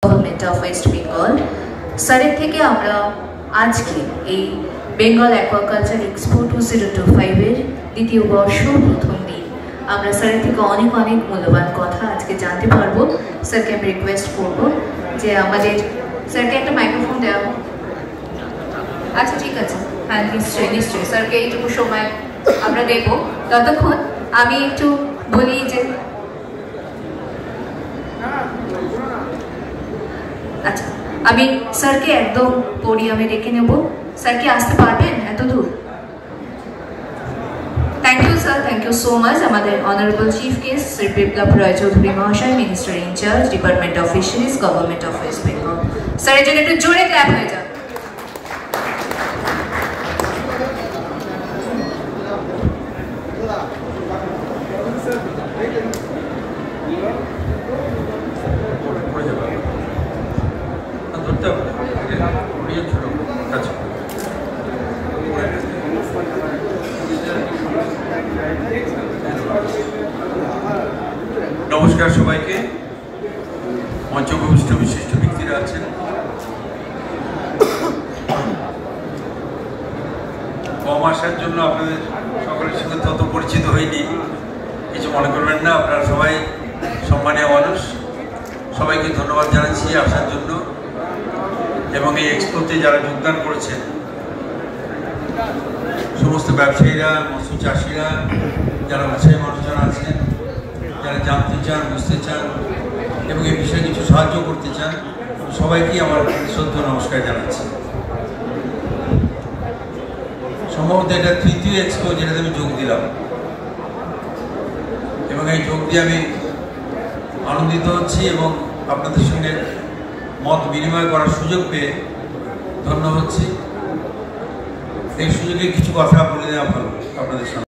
Government of West Bengal স্যারের থেকে আমরা আজকে এই বেঙ্গল অ্যাকোয়াকালচার এক্সপো 2025 এর দ্বিতীয় বর্ষ প্রথম দিন আমরা স্যারের থেকে অনেক অনেক মূল্যবান কথা আজকে জানতে পারবো। স্যারকে আমি রিকোয়েস্ট করবো যে আমাদের স্যারকে একটা মাইক্রোফোন দেওয়া হোক। আচ্ছা ঠিক আছে, হ্যাঁ নিশ্চয়ই নিশ্চয়ই স্যারকে এইটুকু সময় আমরা দেবো। ততক্ষণ আমি একটু বলি যে আচ্ছা আমি স্যারকে একদম পোডিয়ামে ডেকে নেব। স্যার কি আসতে পারবেন এত দূর? Thank you sir, thank you so much. আমাদের honourable chief guest Shri Biplab Roy Chowdhury মহাশয়, minister incharge department of fisheries, government of West Bengal. স্যারের জন্য একটু জোরে ক্ল্যাপ হয়ে যাক। নমস্কার সবাইকে। মঞ্চভূমিষ্ঠ বিশিষ্ট ব্যক্তিরা আছেন, কম আসার জন্য আপনাদের সকলের সঙ্গে তত পরিচিত হয়নি, কিছু মনে করবেন না। আপনারা সবাই সম্মানীয় মানুষ, সবাইকে ধন্যবাদ জানাচ্ছি আসার জন্য এবং এই এক্সপোতে যারা যোগদান করেছেন, সমস্ত ব্যবসায়ীরা, মৎস্য চাষিরা, যারা ব্যবসায়ী মানুষজন আছেন, যারা জানতে চান, বুঝতে চান এবং এই বিষয়ে কিছু সাহায্য করতে চান, সবাইকেই আমার শ্রদ্ধা নমস্কার জানাচ্ছি। সম্ভবত এটা তৃতীয় এক্সপো যেটাতে আমি যোগ দিলাম এবং এই যোগ দিয়ে আমি আনন্দিত হচ্ছি এবং আপনাদের সঙ্গে মত বিনিময় করার সুযোগ পেয়ে ধন্য হচ্ছি। এই সুযোগে কিছু কথা বলে দেওয়া ভালো আপনাদের সঙ্গে।